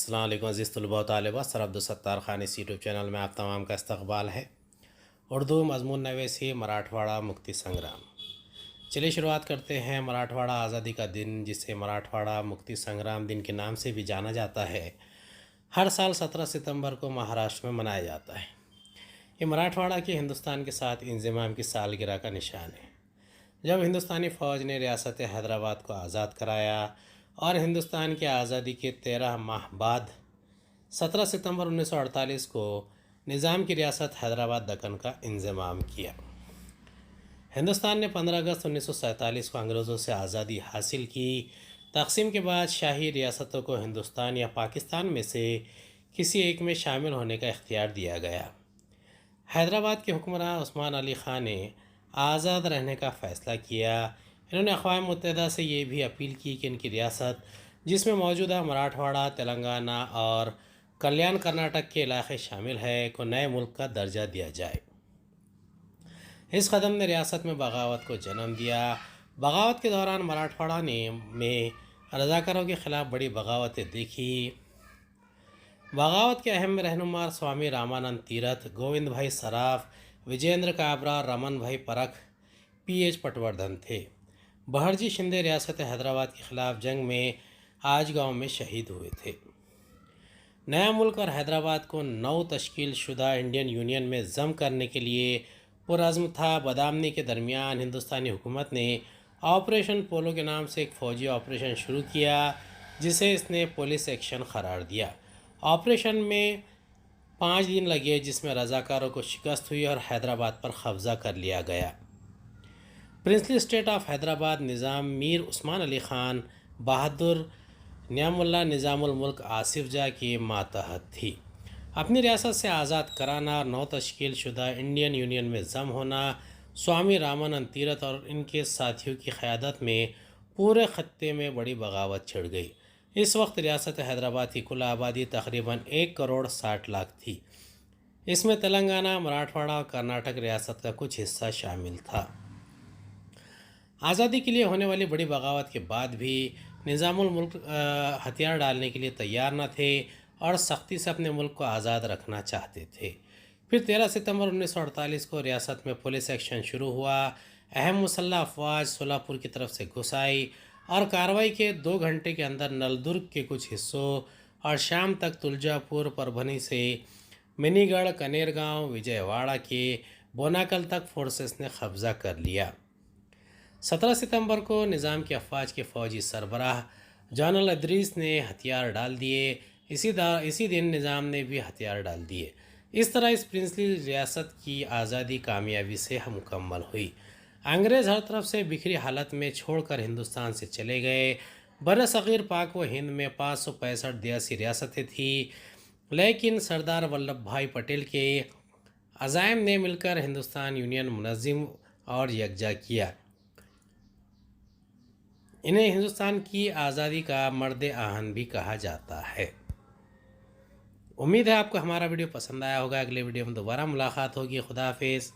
السلام علیکم عزیز طلباء و طالبات، سر عبدالستار خان اس یوٹیوب چینل میں آپ تمام کا استقبال ہے۔ اردو مضمون نویسی مراٹھواڑہ مکتی سنگرام۔ چلیے شروعات کرتے ہیں۔ مراٹھواڑہ آزادی کا دن، جسے مراٹھواڑہ مکتی سنگرام دن کے نام سے بھی جانا جاتا ہے، ہر سال 17 ستمبر کو مہاراشٹر میں منایا جاتا ہے۔ یہ مراٹھواڑہ کے ہندوستان کے ساتھ انضمام کی سالگرہ کا نشان ہے، جب ہندوستانی فوج نے ریاست حیدرآباد کو آزاد کرایا اور ہندوستان کی آزادی کے 13 ماہ بعد 17 ستمبر 1948 کو نظام کی ریاست حیدرآباد دکن کا انضمام کیا۔ ہندوستان نے 15 اگست 1947 کو انگریزوں سے آزادی حاصل کی۔ تقسیم کے بعد شاہی ریاستوں کو ہندوستان یا پاکستان میں سے کسی ایک میں شامل ہونے کا اختیار دیا گیا۔ حیدرآباد کے حکمراں عثمان علی خان نے آزاد رہنے کا فیصلہ کیا۔ انہوں نے اقوام متحدہ سے یہ بھی اپیل کی کہ ان کی ریاست، جس میں موجودہ مراٹھواڑہ، تلنگانہ اور کلیان کرناٹک کے علاقے شامل ہے، کو نئے ملک کا درجہ دیا جائے۔ اس قدم نے ریاست میں بغاوت کو جنم دیا۔ بغاوت کے دوران مراٹھواڑہ میں رضاکاروں کے خلاف بڑی بغاوتیں دیکھی۔ بغاوت کے اہم رہنما سوامی رامانند تیرتھ، گووند بھائی سراف، وجیندر کابرا اور رمن بھائی پرکھ PH پٹوردھن تھے۔ بہرجی شندے ریاست حیدرآباد کے خلاف جنگ میں آج گاؤں میں شہید ہوئے تھے۔ نیا ملک اور حیدرآباد کو نو تشکیل شدہ انڈین یونین میں ضم کرنے کے لیے پرعزم تھا۔ بدامنی کے درمیان ہندوستانی حکومت نے آپریشن پولو کے نام سے ایک فوجی آپریشن شروع کیا، جسے اس نے پولیس ایکشن قرار دیا۔ آپریشن میں 5 دن لگے، جس میں رضاکاروں کو شکست ہوئی اور حیدرآباد پر قبضہ کر لیا گیا۔ پرنسلی اسٹیٹ آف حیدرآباد نظام میر عثمان علی خان بہادر نعم اللہ نظام الملک آصف جاہ کے ماتحت تھی۔ اپنی ریاست سے آزاد کرانا اور نو تشکیل شدہ انڈین یونین میں ضم ہونا سوامی رامانند تیرتھ اور ان کے ساتھیوں کی قیادت میں پورے خطے میں بڑی بغاوت چھڑ گئی۔ اس وقت ریاست حیدرآباد کی کل آبادی تقریباً 1 کروڑ 60 لاکھ تھی۔ اس میں تلنگانہ، مراٹھواڑہ اور کرناٹک ریاست کا کچھ حصہ شامل تھا۔ آزادی کے لیے ہونے والی بڑی بغاوت کے بعد بھی نظام الملک ہتھیار ڈالنے کے لیے تیار نہ تھے اور سختی سے اپنے ملک کو آزاد رکھنا چاہتے تھے۔ پھر 13 ستمبر 1948 کو ریاست میں پولیس ایکشن شروع ہوا۔ اہم مسلح افواج سولہ پور کی طرف سے گھس آئی اور کارروائی کے 2 گھنٹے کے اندر نلدرگ کے کچھ حصوں اور شام تک تلجا پور، پربھنی سے منی گڑھ، کنیر گاؤں، وجے واڑہ کے بوناکل تک فورسز نے قبضہ کر لیا۔ 17 ستمبر کو نظام کی افواج کے فوجی سربراہ جنرل ادریس نے ہتھیار ڈال دیے۔ اسی دن نظام نے بھی ہتھیار ڈال دیے۔ اس طرح اس پرنسلی ریاست کی آزادی کامیابی سے مکمل ہوئی۔ انگریز ہر طرف سے بکھری حالت میں چھوڑ کر ہندوستان سے چلے گئے۔ بر صغیر پاک و ہند میں 565 دیسی ریاستیں تھیں، لیکن سردار ولبھ بھائی پٹیل کے عزائم نے مل کر ہندوستان یونین منظم اور یکجا کیا۔ انہیں ہندوستان کی آزادی کا مرد آہن بھی کہا جاتا ہے۔ امید ہے آپ کو ہمارا ویڈیو پسند آیا ہوگا۔ اگلے ویڈیو میں دوبارہ ملاقات ہوگی۔ خدا حافظ۔